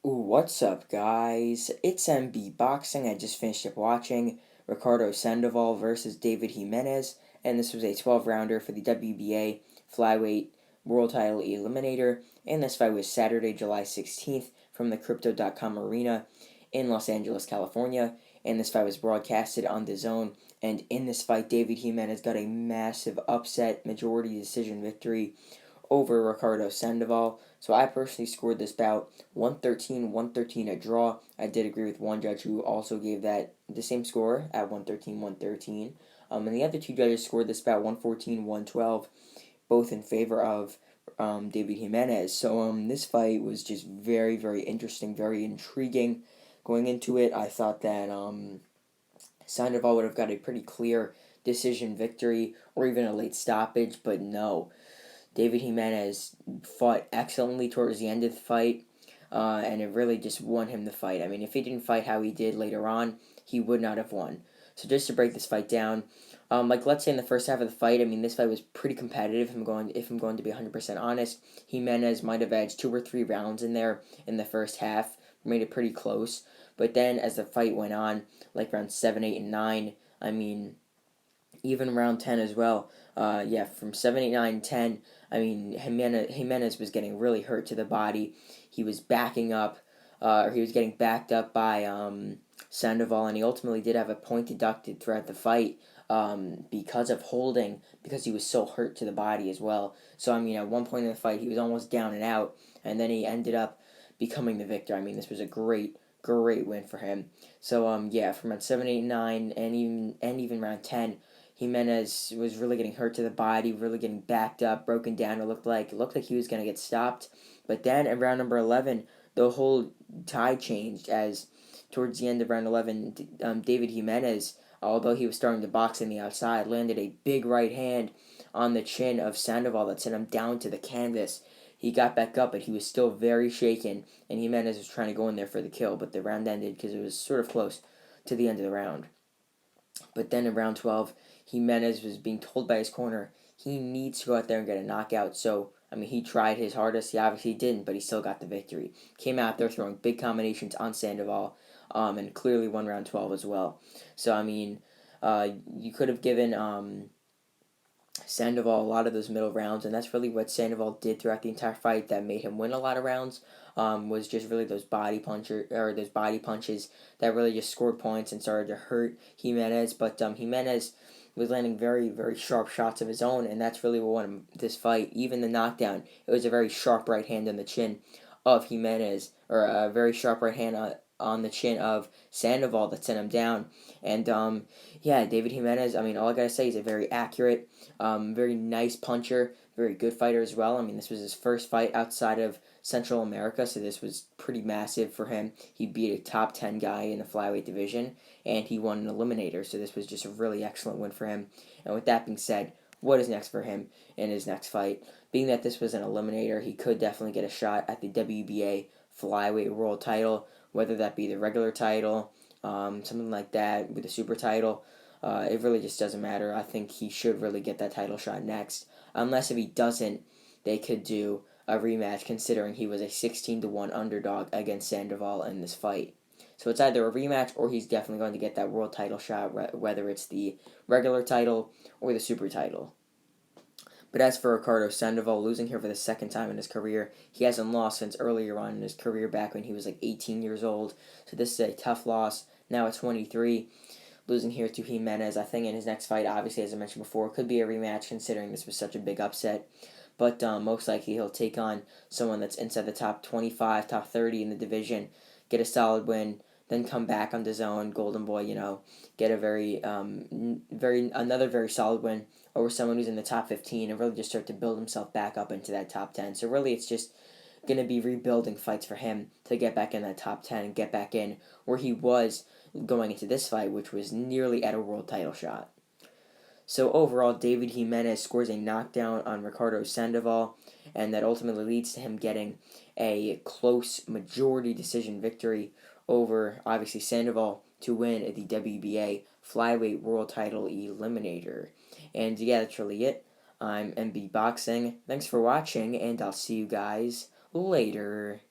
What's up, guys? It's MB Boxing. I just finished up watching Ricardo Sandoval versus David Jimenez, and this was a 12-rounder for the WBA flyweight world title eliminator. And this fight was Saturday, July 16th from the Crypto.com arena in Los Angeles, California. And this fight was broadcasted on the Zone. And in this fight, David Jimenez got a massive upset majority decision victory over Ricardo Sandoval. So I personally scored this bout 113 a draw. I did agree with one judge who also gave that the same score at 113. And the other two judges scored this bout 112, both in favor of David Jimenez. So this fight was just very interesting, very intriguing. Going into it, I thought that Sandoval would have got a pretty clear decision victory or even a late stoppage, but no. David Jimenez fought excellently towards the end of the fight, and it really just won him the fight. I mean, if he didn't fight how he did later on, he would not have won. So just to break this fight down, let's say in the first half of the fight, I mean, this fight was pretty competitive. If I'm going to be 100% honest, Jimenez might have edged 2 or 3 rounds in there in the first half, made it pretty close. But then as the fight went on, like round 7, 8, and 9, I mean, even round 10 as well. From 7, 8, 9, 10, I mean, Jimenez was getting really hurt to the body. He was backing up, or he was getting backed up by Sandoval, and he ultimately did have a point deducted throughout the fight because of holding, because he was so hurt to the body as well. So, I mean, at one point in the fight, he was almost down and out, and then he ended up becoming the victor. I mean, this was a great win for him. So, from round 7, 8, 9, and even round 10, Jimenez was really getting hurt to the body, really getting backed up, broken down. It looked like he was going to get stopped. But then at round number 11, the whole tide changed as towards the end of round 11, David Jimenez, although he was starting to box in the outside, landed a big right hand on the chin of Sandoval that sent him down to the canvas. He got back up, but he was still very shaken, and Jimenez was trying to go in there for the kill, but the round ended because it was sort of close to the end of the round. But then in round 12, Jimenez was being told by his corner he needs to go out there and get a knockout. So, I mean, he tried his hardest. He obviously didn't, but he still got the victory. Came out there throwing big combinations on Sandoval, and clearly won round 12 as well. So, I mean, you could have given Sandoval a lot of those middle rounds, and that's really what Sandoval did throughout the entire fight that made him win a lot of rounds. Was just really those body punches that really just scored points and started to hurt Jimenez. But Jimenez was landing very sharp shots of his own, and that's really what won him this fight. Even the knockdown, it was a very sharp right hand on the chin of Jimenez, or a very sharp right hand on the chin of Sandoval that sent him down. And David Jimenez, I mean, all I gotta say is a very accurate, very nice puncher, very good fighter as well. I mean, this was his first fight outside of Central America, so this was pretty massive for him. He beat a top 10 guy in the flyweight division, and he won an eliminator, so this was just a really excellent win for him. And with that being said, what is next for him in his next fight? Being that this was an eliminator, he could definitely get a shot at the WBA flyweight world title, whether that be the regular title, something like that, with the super title. It really just doesn't matter. I think he should really get that title shot next. Unless if he doesn't, they could do a rematch, considering he was a 16-1 underdog against Sandoval in this fight. So it's either a rematch or he's definitely going to get that world title shot, whether it's the regular title or the super title. But as for Ricardo Sandoval, losing here for the second time in his career, he hasn't lost since earlier on in his career, back when he was like 18 years old. So this is a tough loss. Now at 23, losing here to Jimenez. I think in his next fight, obviously, as I mentioned before, could be a rematch, considering this was such a big upset. But most likely he'll take on someone that's inside the top 25, top 30 in the division, get a solid win, then come back on the zone, Golden Boy, get a another very solid win over someone who's in the top 15, and really just start to build himself back up into that top 10. So really, it's just going to be rebuilding fights for him to get back in that top 10 and get back in where he was going into this fight, which was nearly at a world title shot. So overall, David Jimenez scores a knockdown on Ricardo Sandoval, and that ultimately leads to him getting a close majority decision victory over, obviously, Sandoval to win the WBA flyweight world title eliminator. And yeah, that's really it. I'm MB Boxing. Thanks for watching, and I'll see you guys later.